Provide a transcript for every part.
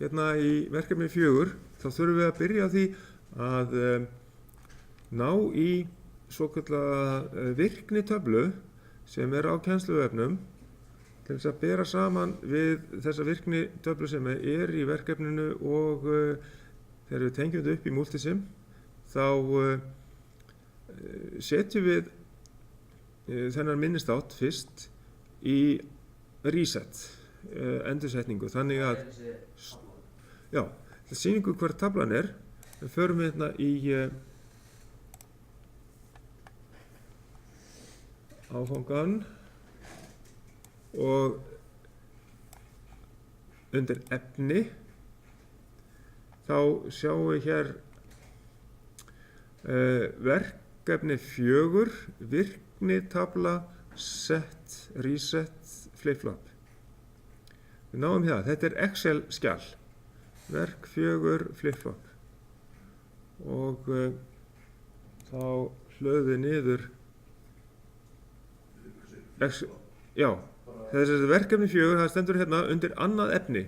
hérna í verkefni 4 þá þurfum við að byrja á því að ná í svokallaða virknitöflu sem á kennsluvefnum til þess að bera saman við þessa virknitöflu sem í verkefninu og þegar við tengjum þetta upp í Multisim þá setjum við þennan minnisþátt fyrst í reset endursetningu þannig að já, það sýningu hver tablan við förum hérna í áfangan og undir efni þá sjáum við hér verkefni 4 virknitabla set, reset, flip-flop. Við náum það, þetta Excel skjal verk 4 flip-flop og þá hlöðum við niður já, þessi verkefni 4 það stendur hérna undir annað efni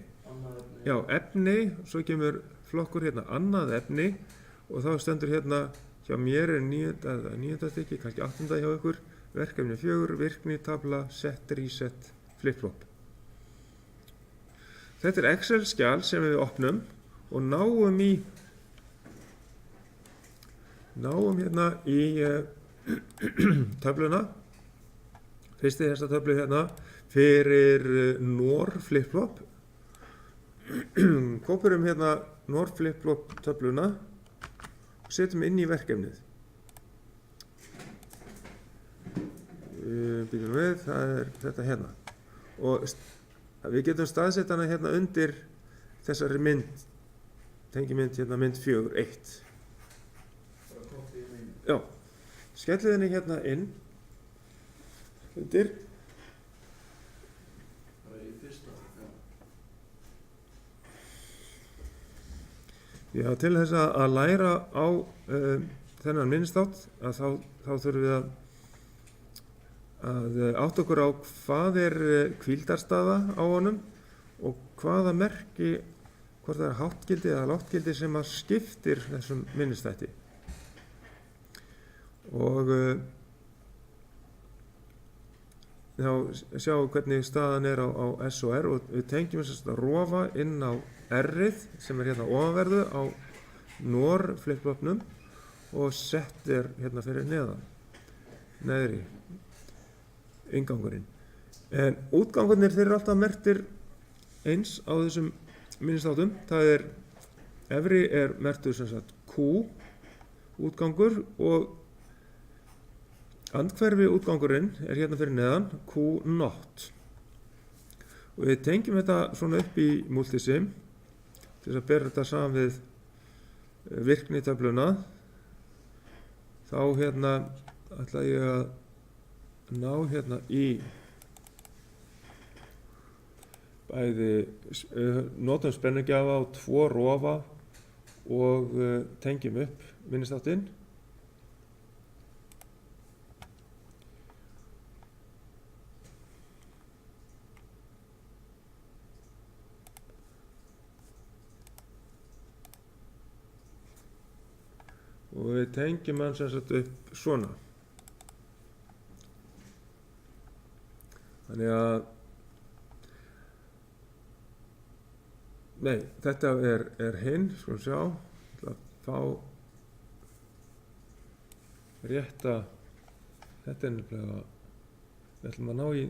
já, efni, svo kemur flokkur hérna annað efni og þá stendur hérna hjá mér 9. stykki, kannski 8. hjá ykkur verkefni 4, virknitabla, set, reset, flip-flop. Þetta Excel skjal sem við opnum og náum hérna í töfluna fyrst í þessa töflu hérna fyrir NOR flip-flop kópurum hérna NOR flip-flop töfluna og setjum inn í verkefnið býtum við, það þetta hérna og við getum staðsett hana hérna undir þessari mynd tengimynd hérna mynd 4.1 já, skellið henni hérna inn undir já, til þess að læra á þennan minnisþátt að þá þurfum við að átta okkur á hvað hvíldarstaða á honum og hvaða merki hvort það háttgildi eða láttgildi sem að skiptir þessum minnisþætti og þá sjáum hvernig staðan á S og R og við tengjum þess að rofa inn á R-ið sem hérna ofanverðu á NOR flip-flopnum og set hérna fyrir neðri inngangurinn en útgangurnir þeir eru alltaf merktir eins á þessum minnisþáttum það efri merktur sem sagt Q útgangur og andhverfi útgangurinn hérna fyrir neðan Q not og við tengjum þetta svona upp í Multisim til að bera þetta saman við virknitöfluna þá hérna ætla ég að ná hérna í bæði notum spennugjafa á 2 rofa og tengjum upp minnisþáttinn og við tengjum hann sem sagt upp svona þannig að nei, þetta hinn, skulum sjá ég ætla að fá rétta þetta nefnilega við ætlum að ná í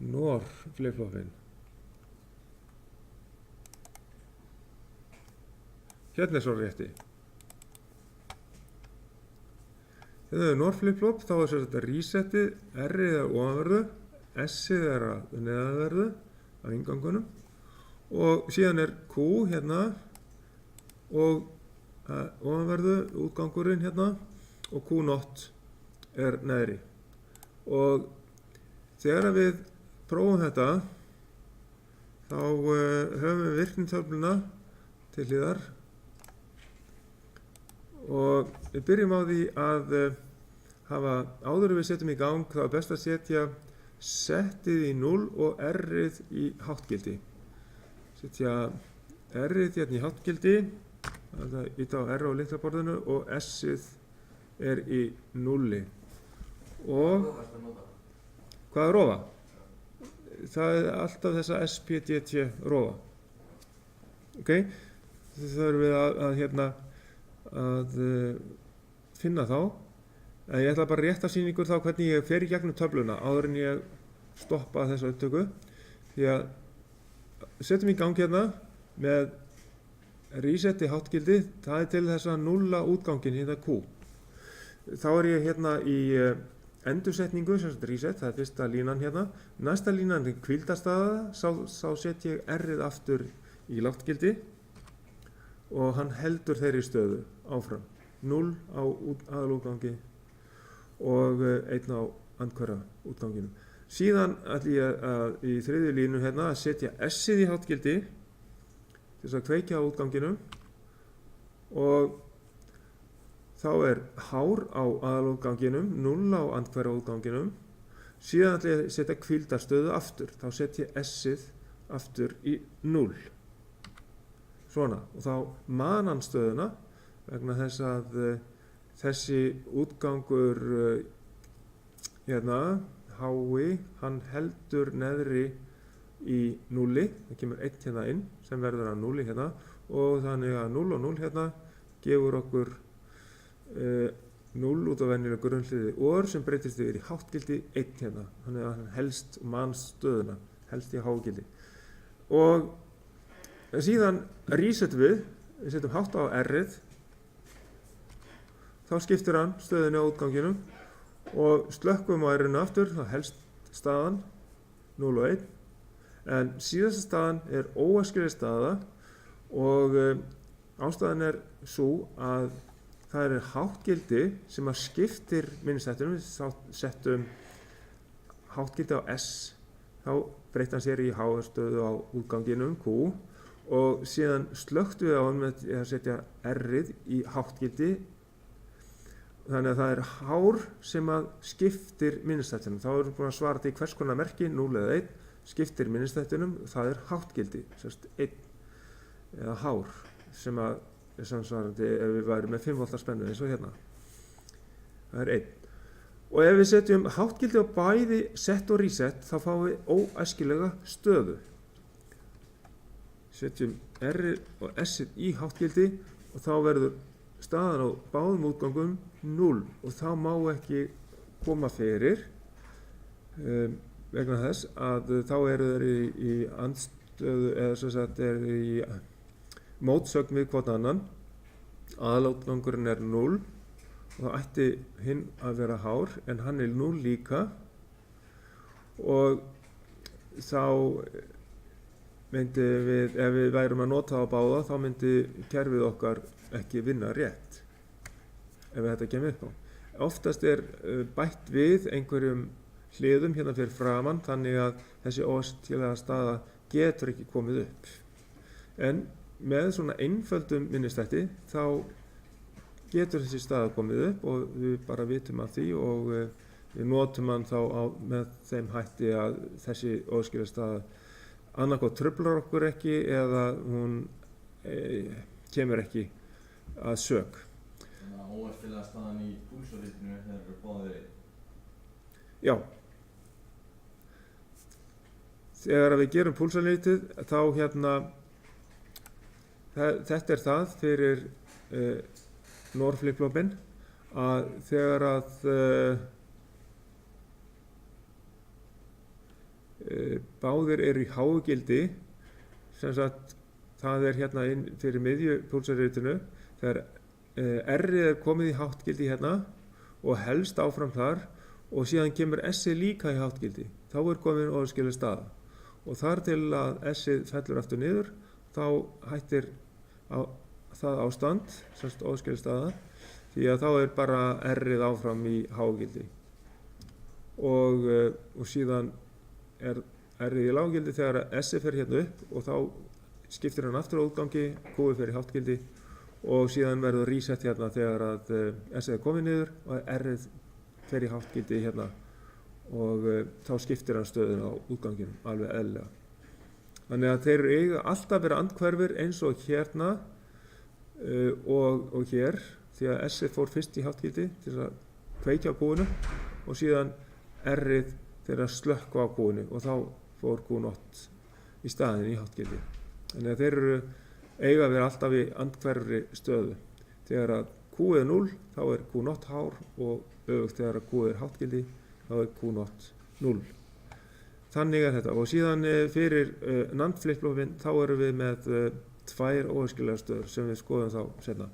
NOR flip-flopin hérna svo rétti þegar NOR flip-flop þá sem þetta resetið, R-ið ofanverðu, S-ið að neðanverðu af inngangunum og síðan Q hérna og ofanverðu útgangurinn hérna og Q not neðri og þegar við prófum þetta þá höfum við virknitöfluna til hliðar og við byrjum á því að hafa áður við setjum í gang þá best að setja settið í 0 og R-ið í háttgildi setja R-ið hérna í háttgildi, það íta á R á lyklaborðinu og S-ið er í 0. Og hvað er rofa? Það er alltaf þessa SPDT rofa. Ok, það þurfum við að finna þá. En ég ætla bara rétt að sýna ykkur þá hvernig ég fer í gegnum töfluna áður en ég stoppa þessa upptöku. Því að setjum í gang hérna með reset í háttgildi, það er til þess að nulla útganginn hérna Q. Þá er ég hérna í endursetningu, sem sagt reset, það er fyrsta línan hérna. Næsta línan er hvíldarstaða, þá set ég R-ið aftur í láttgildi og hann heldur þeirri stöðu áfram. 0 á aðalútgangi og 1 á andhverfa útganginum. Síðan ætlum ég að í þriðju línu hérna að setja S-ið í háttgildi til þess að kveikja á útganginum og þá er hár á aðalútganginum, 0 á andhverfa útganginum. Síðan ætlum ég að setja hvíldarstöðu aftur, þá setja ég S-ið aftur í 0. Svona, og þá man hann stöðuna vegna þess að þessi útgangur hérna, hái, hann heldur neðri í 0, það kemur 1 hérna inn sem verður að 0 hérna og þannig að 0 og 0 hérna gefur okkur 0 út af venjulega grunnhliði OR sem breytist yfir í háttgildi 1 hérna, þannig að hann helst man stöðuna, helst í hágildi. Og síðan resetum við setjum hátt á R-ið, þá skiptir hann stöðunni á útganginum og slökkum á R-inu aftur, þá helst staðan 0 og 1. En síðasta staðan er óæskileg staða og ástæðan er svo að það er háttgildi sem að skiptir minnistættunum. Við settum háttgildi á S, þá breytti hann sér í háastöðu á útganginum Q og síðan slökktum við á hann með að setja R-ið í háttgildi. Þannig að það er hár sem að skiptir minnistættunum. Þá erum við búin að svara til hvers konar merki, 0 eða 1, skiptir minnistættunum, það er háttgildi, sérst 1 eða hár sem að er samsvarandi ef við værum með 5 volta spennu eins og hérna. Það er 1. Og ef við setjum háttgildi á bæði set og reset, þá fáum við óæskilega stöðu. Setjum R og S í háttgildi og þá verður staðan á báðum útgangum 0 og þá má ekki koma fyrir vegna þess að þá eru þeir í andstöðu eða sem sagt er í mótsögn við hvort annan. Aðalútgangurinn er 0 og þá ætti hinn að vera hár en hann er 0 líka og þá myndi við, ef við værum að nota á báða, þá myndi kerfið okkar ekki vinna rétt ef þetta kemur upp á. Oftast er bætt við einhverjum hliðum hérna fyrir framann þannig að þessi óæskilega staða getur ekki komið upp. En með svona einföldum minnistætti þá getur þessi staða komið upp og við bara vitum af því og við notum hann þá með þeim hætti að þessi óæskilega staða annarkoð truflar okkur ekki eða hún kemur ekki að sök. Þannig að óæskilega staðan í púlsarritinu eru báðir 1. Já. Þegar við gerum púlsarritið þá hérna þetta er það fyrir NOR flip-flopin að þegar að báðir eru í háugildi, sem sagt það er hérna inn fyrir miðju púlsarritinu, þegar R-ið er komið í háttgildi hérna og helst áfram þar og síðan kemur S-ið líka í háttgildi, þá er komin óæskileg staða og þar til að S-ið fellur aftur niður þá hættir það ástand, semst óæskileg staða, því að þá er bara R-ið áfram í hágildi og síðan er R-ið í lággildi þegar S-ið fer hérna upp og þá skiptir hann aftur á útgangi, Q-ið fer í háttgildi og síðan verður reset hérna þegar að S-ið er komið niður og R-ið fer í háttgildi hérna og þá skiptir hann stöðun á útganginum alveg eðlilega. Þannig að þeir eiga alltaf vera andhverfir eins og hérna og hér, því að S-ið fór fyrst í háttgildi til að kveikja á Q-inu og síðan R-ið til að slökkva á Q-inu og þá fór Q0 í staðinn í háttgildi. Þannig að þeir eiga að vera alltaf í andhverfri stöðu. Þegar að Q er 0 þá er Q0 hár og öfugt þegar að Q er háttgildi þá er Q0 0. Þannig er þetta og síðan fyrir NAND flip-flopin þá erum við með tvær óæskilegar stöður sem við skoðum þá seinna.